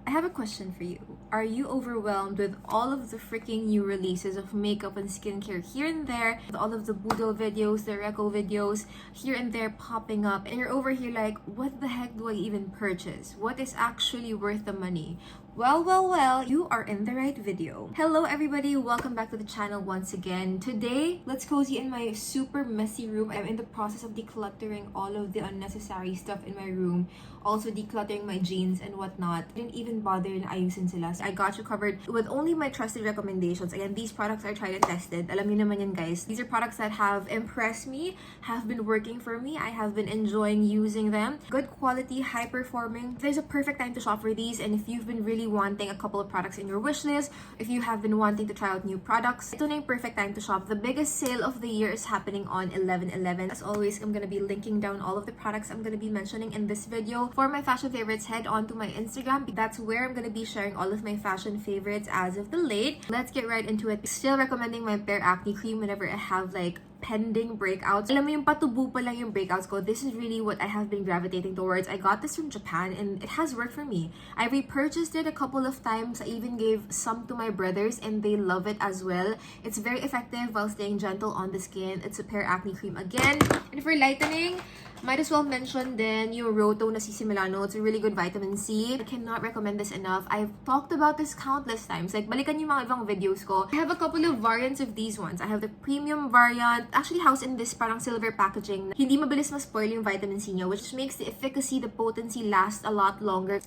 I have a question for you. Are you overwhelmed with all of the freaking new releases of makeup and skincare here and there, with all of the boodle videos, the reco videos here and there popping up, and you're over here like, what the heck do I even purchase? What is actually worth the money? Well, you are in the right video. Hello everybody, welcome back to the channel once again. Today, let's cozy in my super messy room. I'm in the process of decluttering all of the unnecessary stuff in my room. Also decluttering my jeans and whatnot. I didn't even bother na ayusin sila. So I got you covered with only my trusted recommendations. Again, these products are tried and tested. Alam niyo naman yan guys. These are products that have impressed me, have been working for me. I have been enjoying using them. Good quality, high performing. There's a perfect time to shop for these, and if you've been really wanting a couple of products in your wish list, if you have been wanting to try out new products, ito na yung perfect time to shop. The biggest sale of the year is happening on 11/11. As always, I'm gonna be linking down all of the products I'm gonna be mentioning in this video. For my fashion favorites, head on to my Instagram. That's where I'm gonna be sharing all of my fashion favorites as of the late. Let's get right into it. Still recommending my Bare Acne Cream whenever I have like pending breakouts. Alam mo yung patubo pa lang yung breakouts ko. This is really what I have been gravitating towards. I got this from Japan and it has worked for me. I repurchased it a couple of times. I even gave some to my brothers and they love it as well. It's very effective while staying gentle on the skin. It's a Bare Acne Cream again. And for lightening, might as well mention then yung Roto na Sisi Milano. It's a really good vitamin C. I cannot recommend this enough. I've talked about this countless times. Like, balikan yung mga ibang videos ko. I have a couple of variants of these ones. I have the premium variant, actually housed in this parang silver packaging. Hindi mabilis ma-spoil yung vitamin C niya, which makes the efficacy, the potency last a lot longer.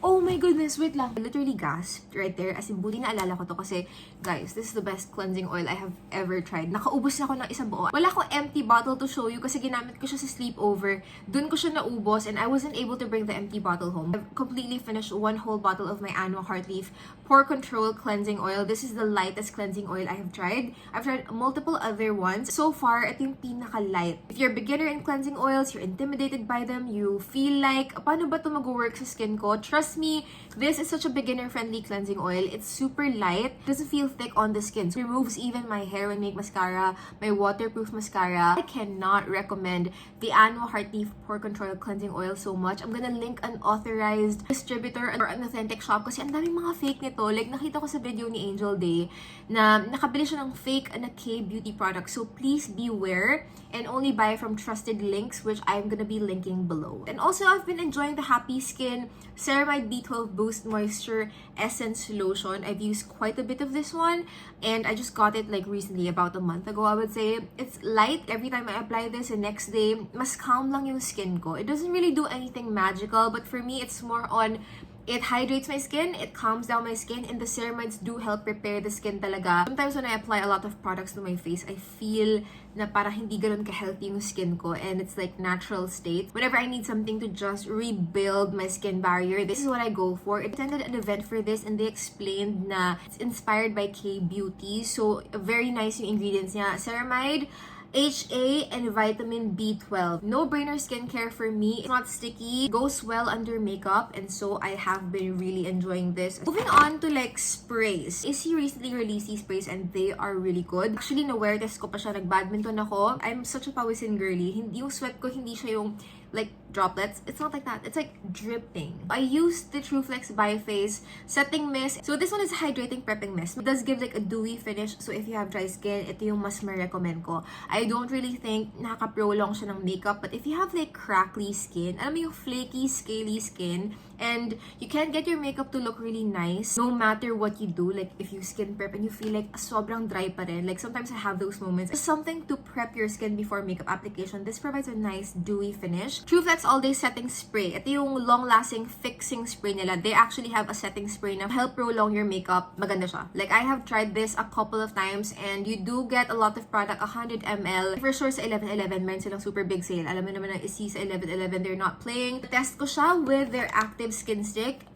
Oh my goodness, wait lang. I literally gasped right there. As in, buti na alala ko to kasi, guys, this is the best cleansing oil I have ever tried. Nakaubos na ako ng isang buo. Wala akong empty bottle to show you kasi ginamit ko siya sa sleepover. Dun ko siya naubos and I wasn't able to bring the empty bottle home. I've completely finished one whole bottle of my Annual Heartleaf Pore Control Cleansing Oil. This is the lightest cleansing oil I have tried. I've tried multiple other ones. So far, ito yung pinaka-light. If you're a beginner in cleansing oils, you're intimidated by them, you feel like, paano ba ito mag-work sa skin ko? Trust me, this is such a beginner-friendly cleansing oil. It's super light. Doesn't feel thick on the skin. It removes even my hair and make mascara, my waterproof mascara. I cannot recommend the Annual Heartleaf Pore Control Cleansing Oil so much. I'm gonna link an authorized distributor or an authentic shop kasi ang daming mga fake nito. Like, nakita ko sa video ni Angel Day na nakabili siya ng fake na K-beauty product. So, please beware and only buy from trusted links, which I'm gonna be linking below. And also, I've been enjoying the Happy Skin Ceramide B12 Boost Moisture Essence Lotion. I've used quite a bit of this one, and I just got it like recently, about a month ago, I would say. It's light. Every time I apply this, the next day, mas calm lang yung skin ko. It doesn't really do anything magical, but for me, it's more on it hydrates my skin, it calms down my skin, and the ceramides do help prepare the skin talaga. Sometimes when I apply a lot of products to my face, I feel na para hindi ganun ka-healthy yung skin ko, and it's like natural state. Whenever I need something to just rebuild my skin barrier, this is what I go for. I attended an event for this and they explained na it's inspired by K-beauty. So, very nice yung ingredients niya. Ceramide, HA, and vitamin B12. No-brainer skincare for me. It's not sticky, goes well under makeup, and so I have been really enjoying this. Moving on to like sprays. Issy recently released these sprays and they are really good. Actually, na-wear test ko pa siya. Nag-badminton ako. I'm such a pawisin girly. Hindi yung sweat ko, hindi siya yung like droplets. It's not like that. It's like dripping. I used the TrueFlex By Face Setting Mist. So this one is a hydrating prepping mist. It does give like a dewy finish. So if you have dry skin, ito yung mas ma-recommend ko. I don't really think nakaka-prolong siya ng makeup. But if you have like crackly skin, alam mo yung flaky, scaly skin, and you can't get your makeup to look really nice no matter what you do. Like if you skin prep and you feel like sobrang dry pa rin. Like sometimes I have those moments. Just something to prep your skin before makeup application. This provides a nice dewy finish. TrueFlex All Day Setting Spray. Ito yung long-lasting fixing spray nila. They actually have a setting spray na help prolong your makeup. Maganda siya. Like, I have tried this a couple of times and you do get a lot of product, 100 ml. For sure, sa 11/11, meron silang super big sale. Alam mo naman na isi sa 11/11, they're not playing. Test ko siya with their Active Skin Stick.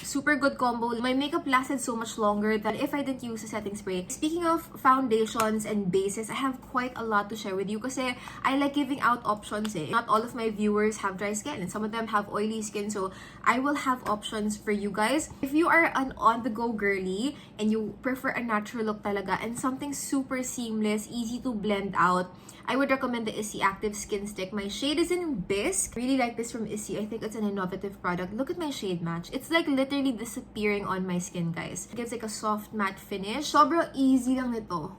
Super good combo. My makeup lasted so much longer than if I didn't use a setting spray. Speaking of foundations and bases, I have quite a lot to share with you kasi I like giving out options eh. Not all of my viewers have dry skin and some of them have oily skin, so I will have options for you guys. If you are an on-the-go girly and you prefer a natural look talaga and something super seamless, easy to blend out, I would recommend the Issy Active Skin Stick. My shade is in Bisque. Really like this from Issy. I think it's an innovative product. Look at my shade match. It's like literally disappearing on my skin, guys. It gives like a soft matte finish. Sobra easy lang nito.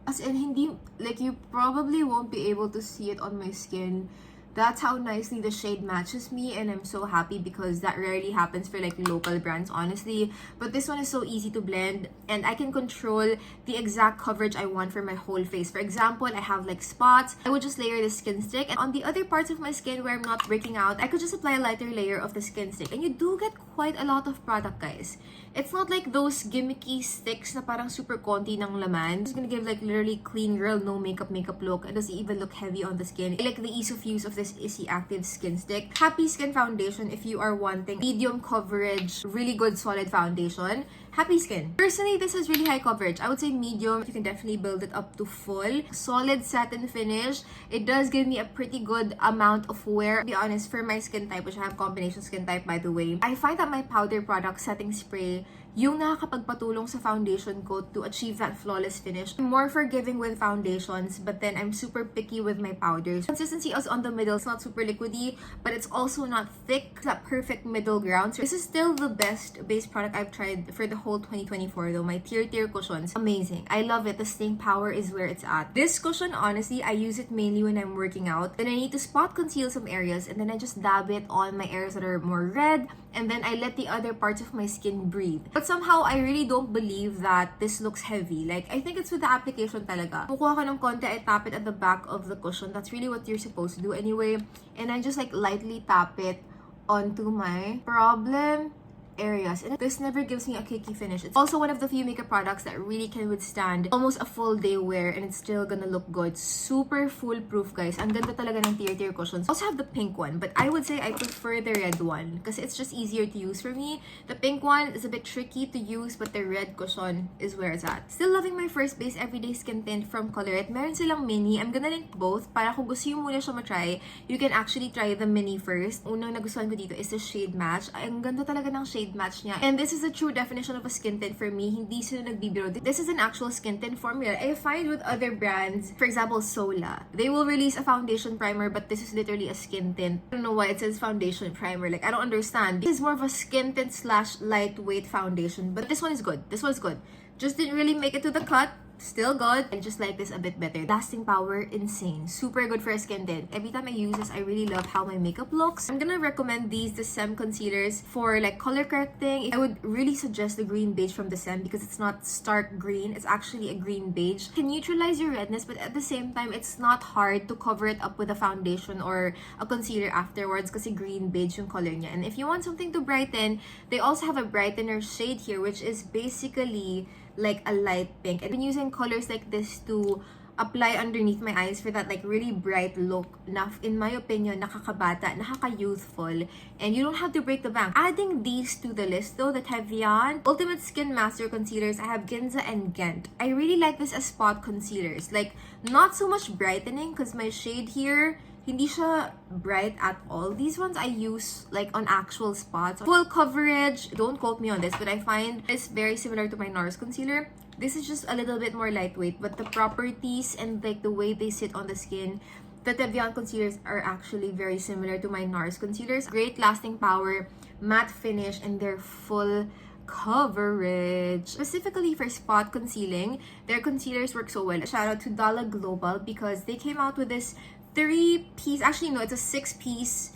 As in, hindi, like you probably won't be able to see it on my skin. That's how nicely the shade matches me, and I'm so happy because that rarely happens for like local brands, honestly. But this one is so easy to blend, and I can control the exact coverage I want for my whole face. For example, I have like spots. I would just layer the skin stick, and on the other parts of my skin where I'm not breaking out, I could just apply a lighter layer of the skin stick. And you do get quite a lot of product, guys. It's not like those gimmicky sticks na parang super konti ng laman. It's gonna give like literally clean girl, no makeup look. It doesn't even look heavy on the skin. I like the ease of use of this Issy Active Skin Stick. Happy Skin Foundation if you are wanting medium coverage, really good solid foundation. Happy Skin. Personally, this has really high coverage. I would say medium. You can definitely build it up to full. Solid satin finish. It does give me a pretty good amount of wear. To be honest, for my skin type, which I have combination skin type by the way, I find that my powder product setting spray yung nakakapagpatulong sa foundation ko to achieve that flawless finish. I'm more forgiving with foundations, but then I'm super picky with my powders. Consistency is on the middle. It's not super liquidy, but it's also not thick. It's that perfect middle ground. So this is still the best base product I've tried for the whole 2024 though. My Tier cushions, amazing. I love it. The staying power is where it's at. This cushion, honestly, I use it mainly when I'm working out. Then I need to spot conceal some areas, and then I just dab it on my areas that are more red, and then I let the other parts of my skin breathe. But somehow, I really don't believe that this looks heavy. Like, I think it's with the application talaga. Kukuha ka ng konti, I tap it at the back of the cushion. That's really what you're supposed to do anyway. And I just like lightly tap it onto my problem areas, and this never gives me a cakey finish. It's also one of the few makeup products that really can withstand almost a full day wear and it's still gonna look good. Super foolproof, guys. Ang ganda talaga ng tier cushions. I also have the pink one, but I would say I prefer the red one because it's just easier to use for me. The pink one is a bit tricky to use, but the red cushion is where it's at. Still loving my first base everyday skin tint from Colourette. Meron silang mini. I'm gonna link both para kung gusto yung muna siya matry, you can actually try the mini first. Unang nagustuhan ko dito is the shade match. Ay, ang ganda talaga ng shade match niya. And this is a true definition of a skin tint for me. Hindi sila nagbibiro. This is an actual skin tint formula. I find with other brands, for example, Sola, they will release a foundation primer, but this is literally a skin tint. I don't know why it says foundation primer. Like, I don't understand. This is more of a skin tint / lightweight foundation, but this one is good. This one's good. Just didn't really make it to the cut. Still good. I just like this a bit better. Lasting power, insane. Super good for a skin tint. Every time I use this, I really love how my makeup looks. I'm gonna recommend these, the Sem concealers, for like color correcting. I would really suggest the green beige from the Sem because it's not stark green. It's actually a green beige. It can neutralize your redness, but at the same time, it's not hard to cover it up with a foundation or a concealer afterwards kasi green beige yung color niya. And if you want something to brighten, they also have a brightener shade here, which is basically like a light pink. I've been using colors like this to apply underneath my eyes for that like really bright look na, in my opinion, nakakabata, nakaka-youthful, and you don't have to break the bank. Adding these to the list though, the Tevian Ultimate Skin Master Concealers, I have Ginza and Ghent. I really like this as spot concealers. Like, not so much brightening because my shade here, hindi siya bright at all. These ones I use like on actual spots. Full coverage, don't quote me on this, but I find it's very similar to my NARS concealer. This is just a little bit more lightweight, but the properties and like the way they sit on the skin, the Tevian concealers are actually very similar to my NARS concealers. Great lasting power, matte finish, and they're full coverage. Specifically for spot concealing, their concealers work so well. Shout out to Dala Global because they came out with this 3-piece, actually no, it's a 6-piece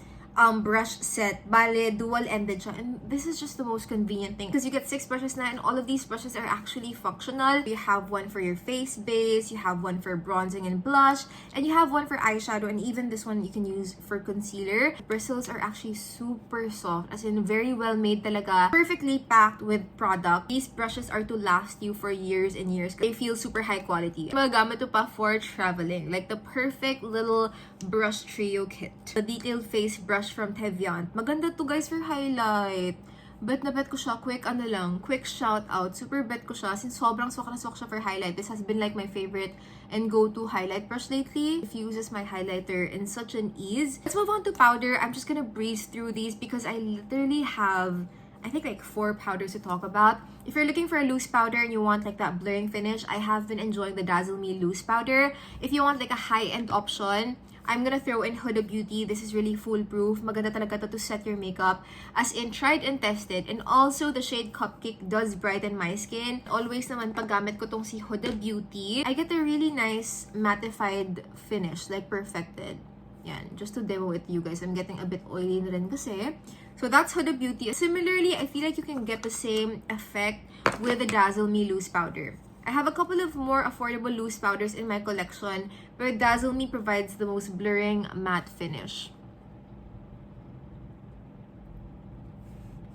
brush set. Bale, dual-ended siya. And this is just the most convenient thing because you get 6 brushes na, and all of these brushes are actually functional. You have one for your face base, you have one for bronzing and blush, and you have one for eyeshadow, and even this one you can use for concealer. Bristles are actually super soft, as in very well made talaga. Perfectly packed with product. These brushes are to last you for years and years. They feel super high quality. Magagamit to pa for traveling. Like the perfect little brush trio kit. The detailed face brush from Tevian. Maganda to guys for highlight. Bet na bet ko siya. Quick shout out. Super bet ko siya since sobrang swak na swak siya for highlight. This has been like my favorite and go-to highlight brush lately. It uses my highlighter in such an ease. Let's move on to powder. I'm just gonna breeze through these because I literally have I think like 4 powders to talk about. If you're looking for a loose powder and you want like that blurring finish, I have been enjoying the Dazzle Me loose powder. If you want like a high-end option, I'm gonna throw in Huda Beauty. This is really foolproof. Maganda talaga to set your makeup. As in, tried and tested. And also, the shade Cupcake does brighten my skin. Always naman, pag gamit ko tong si Huda Beauty, I get a really nice mattified finish. Like, perfected. Yan. Just to demo with you guys. I'm getting a bit oily na rin kasi. So, that's Huda Beauty. Similarly, I feel like you can get the same effect with the Dazzle Me Loose Powder. I have a couple of more affordable loose powders in my collection, but Dazzle Me provides the most blurring matte finish.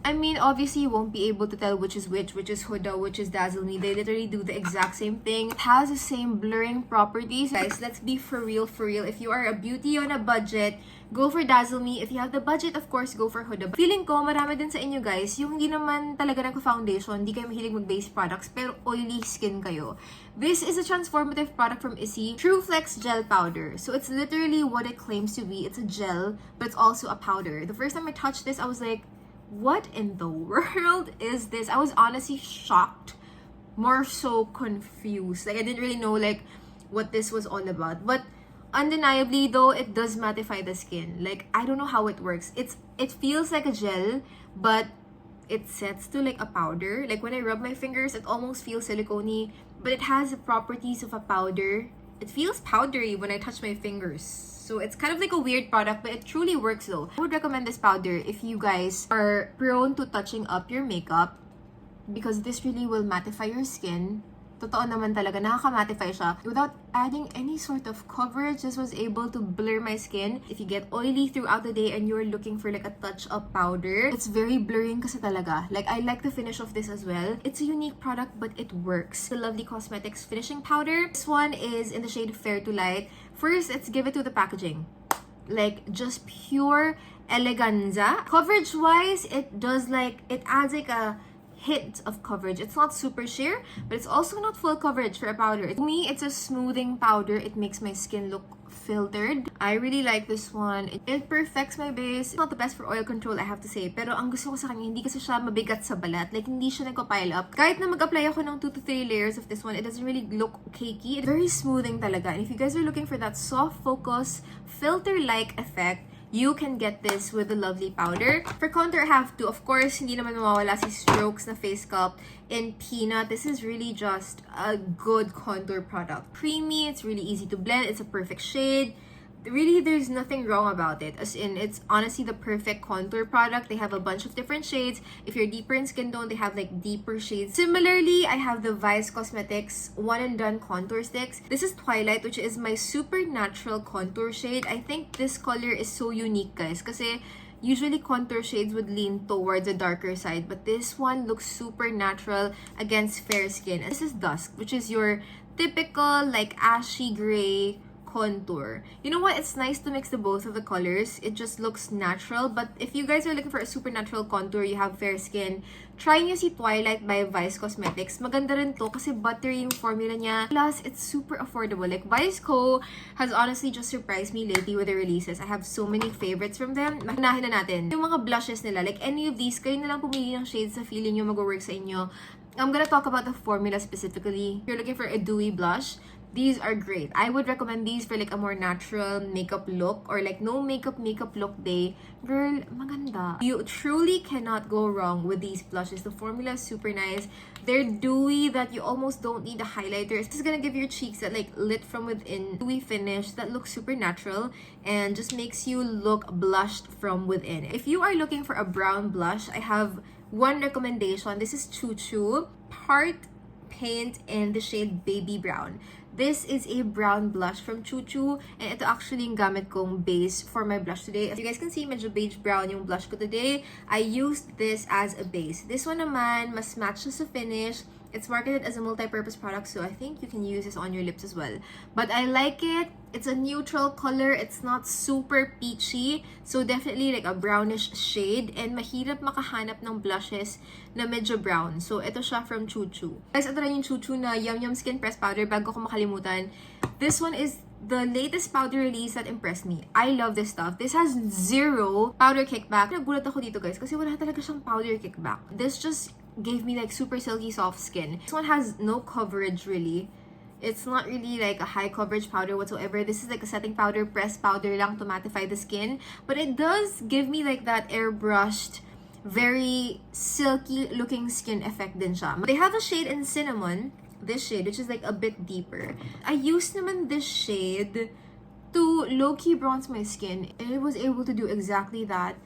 I mean, obviously you won't be able to tell which is Huda, which is Dazzle Me. They literally do the exact same thing. It has the same blurring properties. Guys, let's be for real. If you are a beauty on a budget, go for Dazzle Me. If you have the budget, of course, go for Huda. Feeling ko, marami din sa inyo guys, yung hindi naman talaga nagko-foundation, hindi kayo mahilig mag-base products, pero oily skin kayo. This is a transformative product from Issey, True Flex Gel Powder. So it's literally what it claims to be. It's a gel, but it's also a powder. The first time I touched this, I was like, what in the world is this? I was honestly shocked. More so confused. Like, I didn't really know, like, what this was all about. But undeniably, though, it does mattify the skin. Like, I don't know how it works. It feels like a gel, but it sets to, like, a powder. Like, when I rub my fingers, it almost feels silicone-y. But it has the properties of a powder. It feels powdery when I touch my fingers. So it's kind of like a weird product, but it truly works though. I would recommend this powder if you guys are prone to touching up your makeup, because this really will mattify your skin. Totoo naman talaga, nakaka-mattify siya. Without adding any sort of coverage, this was able to blur my skin. If you get oily throughout the day and you're looking for like a touch-up powder, it's very blurring kasi talaga. Like, I like the finish of this as well. It's a unique product, but it works. The Lovely Cosmetics Finishing Powder. This one is in the shade Fair to Light. First, let's give it to the packaging. Like, just pure eleganza. Coverage-wise, it adds like a hint of coverage. It's not super sheer, but it's also not full coverage for a powder. To me, it's a smoothing powder. It makes my skin look filtered. I really like this one. It perfects my base. It's not the best for oil control, I have to say. Pero ang gusto ko sa kanya, hindi kasi siya mabigat sa balat. Like, hindi siya nagpa-pile up. Kahit na mag-apply ako ng 2 to 3 layers of this one, it doesn't really look cakey. It's very smoothing talaga. And if you guys are looking for that soft focus, filter-like effect, you can get this with the Lovely powder. For contour, I have to, of course, hindi naman mawawala si Strokes na face sculpt in Peanut. This is really just a good contour product. Creamy, it's really easy to blend, it's a perfect shade. Really, there's nothing wrong about it. As in, it's honestly the perfect contour product. They have a bunch of different shades. If you're deeper in skin tone, they have like deeper shades. Similarly, I have the Vice Cosmetics One and Done Contour Sticks. This is Twilight, which is my super natural contour shade. I think this color is so unique, guys, kasi usually contour shades would lean towards the darker side, but this one looks super natural against fair skin. This is Dusk, which is your typical like ashy gray contour. You know what? It's nice to mix the both of the colors. It just looks natural. But if you guys are looking for a super natural contour, you have fair skin, try nyo si Twilight by Vice Cosmetics. Maganda rin to kasi buttery yung formula niya. Plus, it's super affordable. Like, Vice Co has honestly just surprised me lately with the releases. I have so many favorites from them. Unahin na natin. Yung mga blushes nila, like any of these, kayo na lang pumili ng shades na feeling nyo mag-work sa inyo. I'm gonna talk about the formula specifically. If you're looking for a dewy blush, these are great. I would recommend these for like a more natural makeup look or like no makeup look day. Girl, maganda. You truly cannot go wrong with these blushes. The formula is super nice. They're dewy that you almost don't need a highlighter. It's just gonna give your cheeks that like lit from within dewy finish that looks super natural and just makes you look blushed from within. If you are looking for a brown blush, I have one recommendation. This is Choo Choo Part Paint in the shade Baby Brown. This is a brown blush from Choo Choo, and ito actually yung gamit kong base for my blush today. As you guys can see, medyo beige brown yung blush ko today. I used this as a base. This one naman, mas match sa finish. It's marketed as a multi-purpose product, so I think you can use this on your lips as well. But I like it. It's a neutral color. It's not super peachy. So definitely like a brownish shade. And mahirap makahanap ng blushes na medyo brown. So ito siya from Choo Choo. Guys, ito rin yung Choo Choo na Yum Yum Skin Press Powder bago ko makalimutan. This one is the latest powder release that impressed me. I love this stuff. This has zero powder kickback. Nagulat ako dito guys kasi wala talaga siyang powder kickback. This just gave me like super silky soft skin. This one has no coverage really. It's not really like a high coverage powder whatsoever. This is like a setting powder, pressed powder lang to mattify the skin. But it does give me like that airbrushed, very silky looking skin effect din siya. They have a shade in cinnamon. This shade, which is like a bit deeper. I used naman this shade to low-key bronze my skin, and it was able to do exactly that,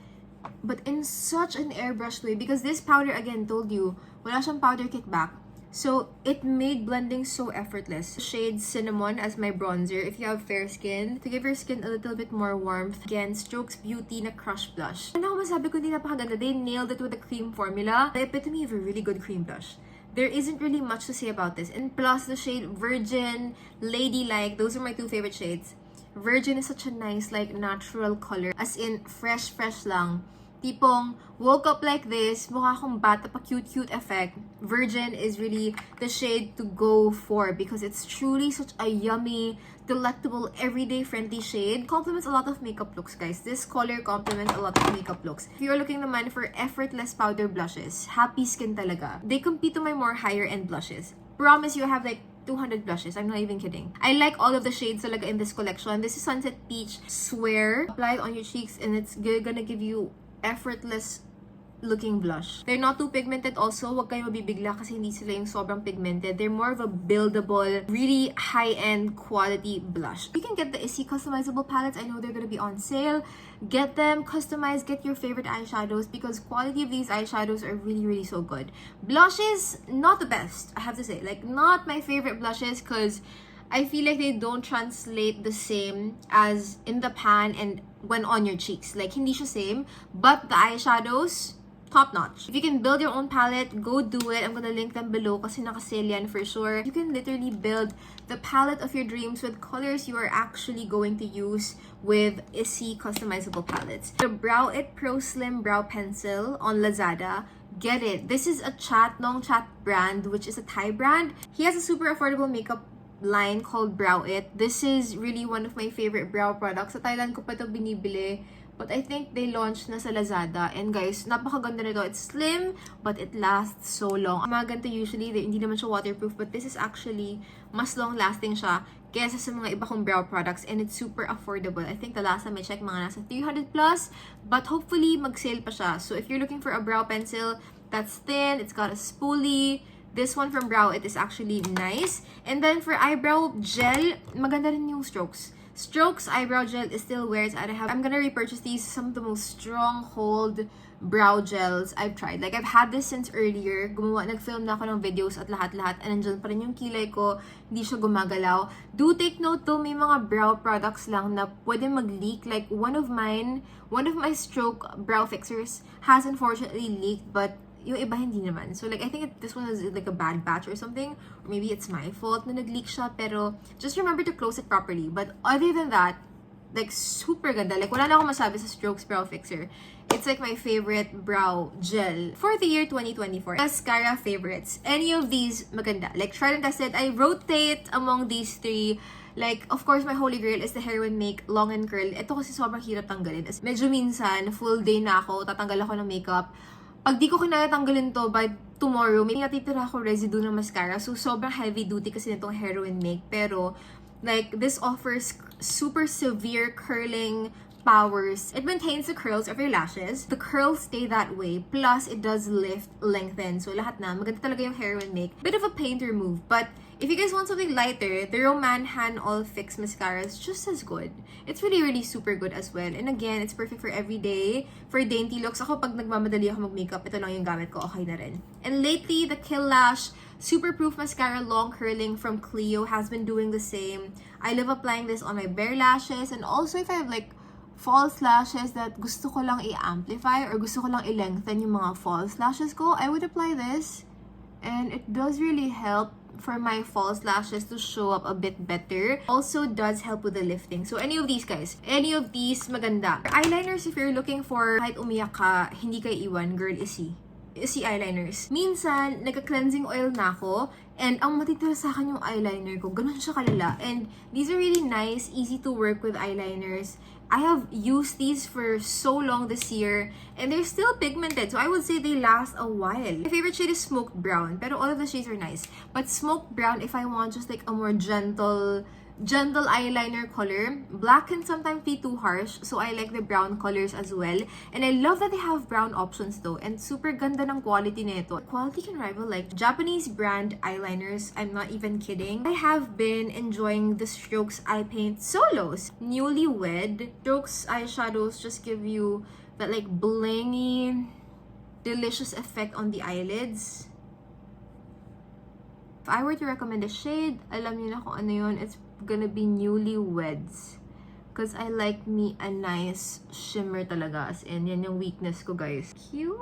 but in such an airbrushed way, because this powder, again, told you, wala siyang powder kickback, so it made blending so effortless. Shade Cinnamon as my bronzer if you have fair skin, to give your skin a little bit more warmth. Again, Strokes Beauty na Crush Blush. Ano ako masabi ko, hindi napakaganda. They nailed it with the cream formula. The epitome of a really good cream blush. There isn't really much to say about this. And plus, the shade Virgin, Ladylike, those are my two favorite shades. Virgin is such a nice, like, natural color. As in, fresh lang. Tipong, woke up like this, mukha akong bata pa, cute effect. Virgin is really the shade to go for because it's truly such a yummy, delectable, everyday friendly shade. Complements a lot of makeup looks, guys. This color complements a lot of makeup looks. If you're looking naman for effortless powder blushes, happy skin talaga, they compete to my more higher end blushes. Promise you, I have like 200 blushes. I'm not even kidding. I like all of the shades talaga in this collection. This is Sunset Peach Swear. Apply it on your cheeks and it's gonna give you effortless looking blush. They're not too pigmented also. Huwag kayo mabibigla kasi hindi sila yung sobrang pigmented. They're more of a buildable, really high-end quality blush. You can get the Issy customizable palettes. I know they're gonna be on sale. Get them, customize, get your favorite eyeshadows because quality of these eyeshadows are really so good. Blushes, not the best, I have to say. Like, not my favorite blushes because I feel like they don't translate the same as in the pan and when on your cheeks. Like, hindi siya same. But the eyeshadows, top notch. If you can build your own palette, go do it. I'm gonna link them below kasi nakasale yan for sure. You can literally build the palette of your dreams with colors you are actually going to use with Issy customizable palettes. The Brow It Pro Slim Brow Pencil on Lazada. Get it. This is a Nong Chat brand, which is a Thai brand. He has a super affordable makeup line called Brow It. This is really one of my favorite brow products. Sa Thailand ko pa ito binibili. But I think they launched na sa Lazada. And guys, napakaganda nito. It's slim, but it lasts so long. Mga ganito usually, hindi naman siya waterproof. But this is actually, mas long-lasting siya kaysa sa mga iba kong brow products. And it's super affordable. I think the last time I checked, mga nasa 300 plus. But hopefully, mag-sale pa siya. So if you're looking for a brow pencil that's thin, it's got a spoolie, this one from Brow It is actually nice. And then for eyebrow gel, maganda rin yung Strokes. Strokes eyebrow gel is still where it's at. I'm gonna repurchase these. Some of the most stronghold brow gels I've tried. Like, I've had this since earlier. Nag-film na ako ng videos at lahat-lahat. And nandyan pa rin yung kilay ko. Hindi siya gumagalaw. Do take note though, may mga brow products lang na pwede mag-leak. Like, one of my Stroke brow fixers has unfortunately leaked. But yung iba hindi naman. So like, I think this one is like a bad batch or something. Or maybe it's my fault na nag-leak siya. Pero just remember to close it properly. But other than that, like, super ganda. Like, wala na akong masabi sa Strokes Brow Fixer. It's like my favorite brow gel for the year 2024. Mascara favorites. Any of these maganda. Like, tried and tested. I rotate among these three. Like, of course, my holy grail is the Heroin Make Long and Curl. Ito kasi sobrang hirap tanggalin. Medyo minsan, full day na ako, tatanggal ako ng makeup. Pag di ko kinaya tanggalin to by tomorrow, may natitira ako residue ng mascara. So, sobrang heavy duty kasi nitong Heroin Make. Pero, like, this offers super severe curling powers. It maintains the curls of your lashes. The curls stay that way. Plus, it does lift, lengthen. So, lahat na. Maganda talaga yung Heroin Make. Bit of a pain to remove. But, if you guys want something lighter, the Roman Hand All Fix Mascara is just as good. It's really super good as well. And again, it's perfect for everyday, for dainty looks. Ako, pag nagmamadali ako mag-makeup, ito lang yung gamit ko, okay na rin. And lately, the Kill Lash Super Proof Mascara Long Curling from Clio has been doing the same. I love applying this on my bare lashes. And also, if I have like false lashes that gusto ko lang i-amplify or gusto ko lang i-lengthen yung mga false lashes ko, I would apply this. And it does really help for my false lashes to show up a bit better. Also does help with the lifting. So any of these guys, any of these maganda. Eyeliners, if you're looking for kahit umiyak ka, hindi ka iwan, girl, Issy eyeliners. Minsan, nagka-cleansing oil na ako, And ang matitira sa akin yung eyeliner ko. Ganun siya kalala. And these are really nice, easy to work with eyeliners. I have used these for so long this year, and they're still pigmented, so I would say they last a while. My favorite shade is smoked brown, pero all of the shades are nice. But smoked brown, if I want just like a more gentle eyeliner color. Black can sometimes be too harsh, so I like the brown colors as well. And I love that they have brown options though, and super ganda ng quality nito. Quality can rival like Japanese brand eyeliners, I'm not even kidding. I have been enjoying the Strokes Eye Paint Solos. Newlywed. Strokes eyeshadows just give you that like blingy, delicious effect on the eyelids. If I were to recommend a shade, alam niyo na kung ano yun, it's gonna be Newlyweds. Because I like me a nice shimmer talaga. As in, yan yung weakness ko, guys. Cute!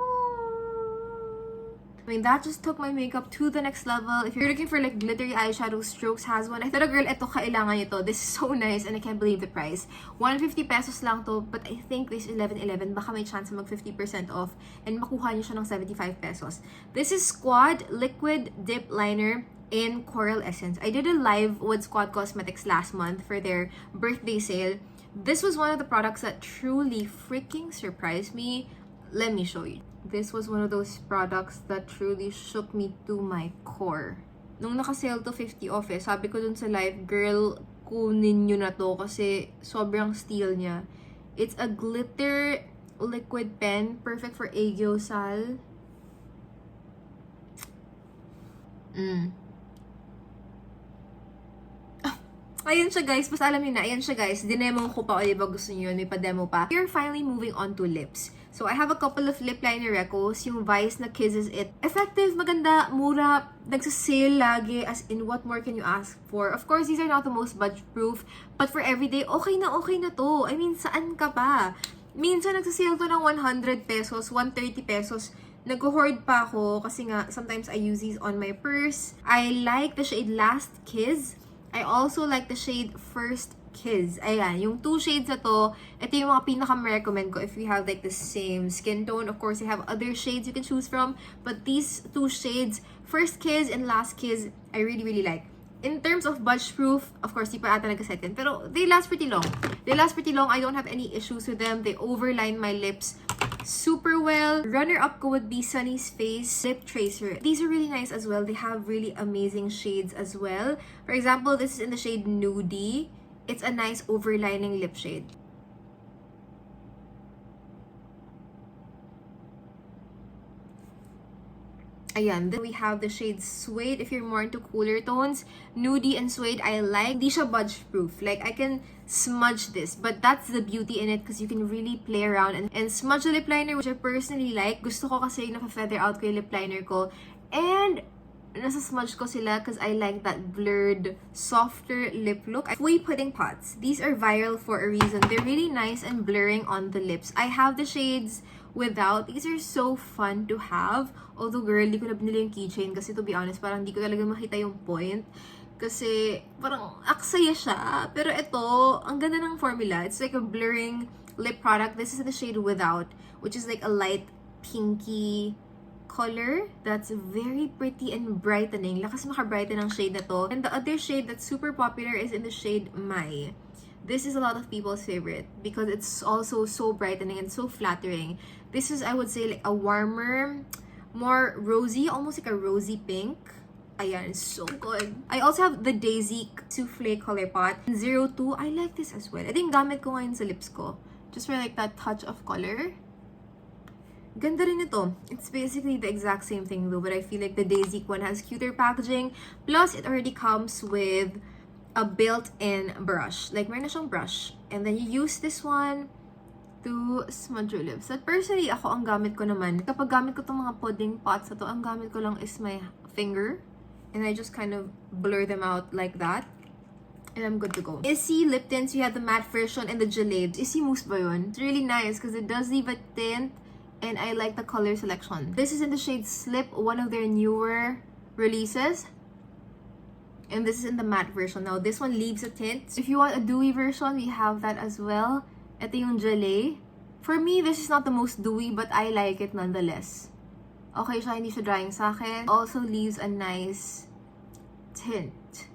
I mean, that just took my makeup to the next level. If you're looking for like glittery eyeshadow, Strokes has one. I thought, girl, ito kailangan ito. This is so nice and I can't believe the price. 150 pesos lang to, but I think this is 11.11. Baka may chance mag 50% off and makuha niyo siya ng 75 pesos. This is Squad Liquid Dip Liner in Coral Essence. I did a live with Squad Cosmetics last month for their birthday sale. This was one of the products that truly freaking surprised me. Let me show you. This was one of those products that truly shook me to my core. Nung naka-sale to 50 off sabi ko dun sa live, girl, kunin nyo na to kasi sobrang steal niya. It's a glitter liquid pen, perfect for aegyosal. Ayan siya guys, basta alam niyo na, ayan siya guys, dinemo ko pa o diba gusto niyo yun, may pa-demo pa. We're finally moving on to lips. So I have a couple of lip liner recos, yung Vice na Kisses It. Effective, maganda, mura, nagsasale lagi, as in what more can you ask for? Of course, these are not the most budget-proof, but for everyday, okay na to. I mean, saan ka pa? Minsan nagsasale to ng 100 pesos, 130 pesos. Nag-hoard pa ako kasi nga, sometimes I use these on my purse. I like the shade Last Kiss. I also like the shade First Kiss. Ayan, yung two shades na to, ito yung mga pinaka-recommend ko if you have like the same skin tone. Of course, you have other shades you can choose from, but these two shades, First Kiss and Last Kiss, I really, really like. In terms of budge proof, of course, di pa ata nagka-second, pero they last pretty long. They last pretty long. I don't have any issues with them. They overline my lips super well. Runner-up ko would be Sunny's Face Lip Tracer. These are really nice as well. They have really amazing shades as well. For example, this is in the shade Nudie. It's a nice overlining lip shade. Ayan, then we have the shade Suede if you're more into cooler tones. Nudie and Suede, I like. Di siya budge proof. Like, I can smudge this, but that's the beauty in it because you can really play around and smudge the lip liner, which I personally like. Gusto ko kasi naka-feather out ko yung lip liner ko. And nasa smudge ko sila because I like that blurred, softer lip look. Fui Pudding Pots. These are viral for a reason. They're really nice and blurring on the lips. I have the shades without. These are so fun to have. Although, girl, di ko na binili yung keychain kasi to be honest, parang di ko talaga makita yung point. Kasi parang aksaya siya. Pero ito, ang ganda ng formula. It's like a blurring lip product. This is the shade Without, which is like a light pinky color that's very pretty and brightening. Lakas maka-brighten ang shade na to. And the other shade that's super popular is in the shade Mai. This is a lot of people's favorite because it's also so brightening and so flattering. This is, I would say, like a warmer, more rosy, almost like a rosy pink. Ayan, so good. I also have the Daisy Souffle Color Pot 02. I like this as well. I think gamit ko ngayon sa lips ko. Just for like that touch of color. Ganda rin ito. It's basically the exact same thing though, but I feel like the Daisy one has cuter packaging. Plus, it already comes with a built-in brush. Like, meron na siyang brush. And then you use this one to smudge your lips. At personally, ako, ang gamit ko naman, kapag gamit ko itong mga pudding pots na to, ang gamit ko lang is my finger. And I just kind of blur them out like that. And I'm good to go. Issy lip tints, you have the matte version and the gelade. Issy mousse ba yun? It's really nice because it does leave a tint and I like the color selection. This is in the shade Slip, one of their newer releases. And this is in the matte version. Now, this one leaves a tint. If you want a dewy version, we have that as well. Ito yung gelée. For me, this is not the most dewy, but I like it nonetheless. Okay siya, hindi siya drying sa akin. Also leaves a nice tint.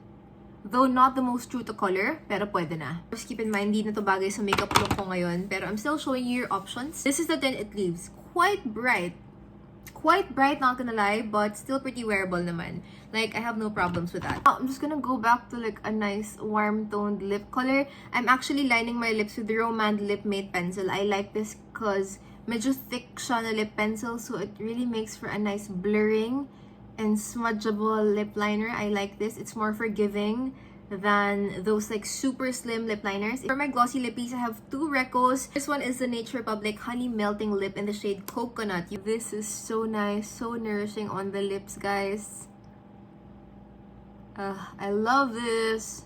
Though not the most true to color, pero pwede na. Just keep in mind, hindi na to bagay sa makeup look ko ngayon, pero I'm still showing you your options. This is the tint it leaves. Quite bright. Quite bright, not gonna lie, but still pretty wearable naman. Like, I have no problems with that. I'm just gonna go back to like a nice warm toned lip color. I'm actually lining my lips with the Romand Lip Mate pencil. I like this because medyo thick siya na lip pencil, so it really makes for a nice blurring and smudgeable lip liner. I like this. It's more forgiving than those like super slim lip liners. For my glossy lippies, I have two Recos. This one is the Nature Republic Honey Melting Lip in the shade Coconut. This is so nice, so nourishing on the lips, guys. I love this.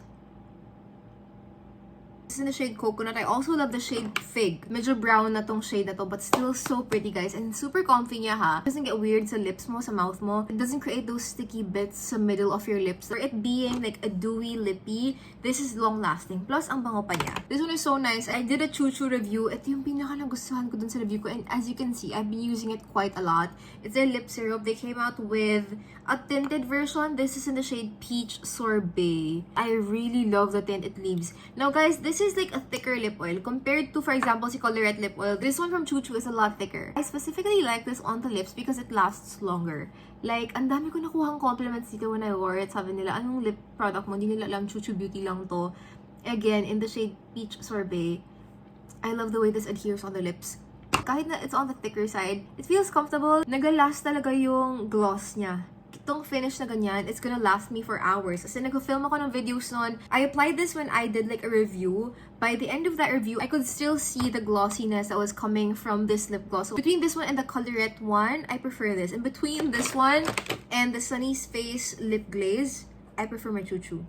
This is in the shade Coconut. I also love the shade Fig. Medyo brown na tong shade na to, but still so pretty, guys. And super comfy niya, ha. It doesn't get weird sa lips mo, sa mouth mo. It doesn't create those sticky bits sa middle of your lips. For it being like a dewy lippy, this is long-lasting. Plus, ang bango pa niya. This one is so nice. I did a choo-choo review. Ito yung pinaka-nagustuhan ko dun sa review ko. And as you can see, I've been using it quite a lot. It's a lip syrup. They came out with a tinted version. This is in the shade Peach Sorbet. I really love the tint it leaves. Now, guys, this is like a thicker lip oil compared to, for example, si Colorette lip oil. This one from Choo Choo is a lot thicker. I specifically like this on the lips because it lasts longer. Like, ang dami ko nakuhang compliments dito when I wore it. Sabi nila, anong lip product mo? Hindi nila alam, Choo Choo Beauty lang to. Again, in the shade Peach Sorbet. I love the way this adheres on the lips. Kahit na it's on the thicker side, it feels comfortable. Nagalast talaga yung gloss niya. Itong finish na ganyan, it's gonna last me for hours. Kasi nag-film ako ng videos nun. I applied this when I did like a review. By the end of that review, I could still see the glossiness that was coming from this lip gloss. So between this one and the Colorette one, I prefer this. And between this one and the Sunny's Face Lip Glaze, I prefer my Choo Choo.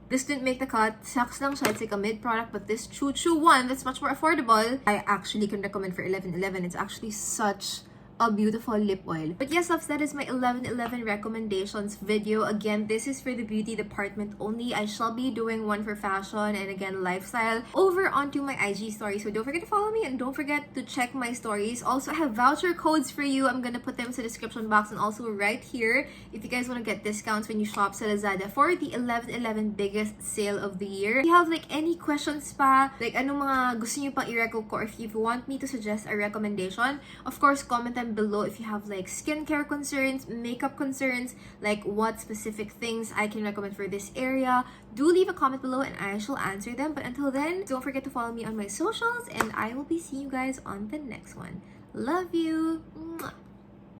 This didn't make the cut. Sucks lang siya. It's like a mid product, but this Choo Choo one that's much more affordable, I actually can recommend for 11/11. It's actually such a beautiful lip oil. But yes, loves, that is my 11/11 recommendations video. Again, this is for the beauty department only. I shall be doing one for fashion and again lifestyle over onto my IG story. So don't forget to follow me and don't forget to check my stories. Also, I have voucher codes for you. I'm gonna put them in the description box and also right here if you guys want to get discounts when you shop sa Lazada for the 11/11 biggest sale of the year. If you have like any questions pa, like anong mga gusto niyo pang i-reco ko, or if you want me to suggest a recommendation, of course, comment them below if you have like skincare concerns, makeup concerns, like what specific things I can recommend for this area. Do leave a comment below and I shall answer them. But until then, don't forget to follow me on my socials and I will be seeing you guys on the next one. Love you! Mwah.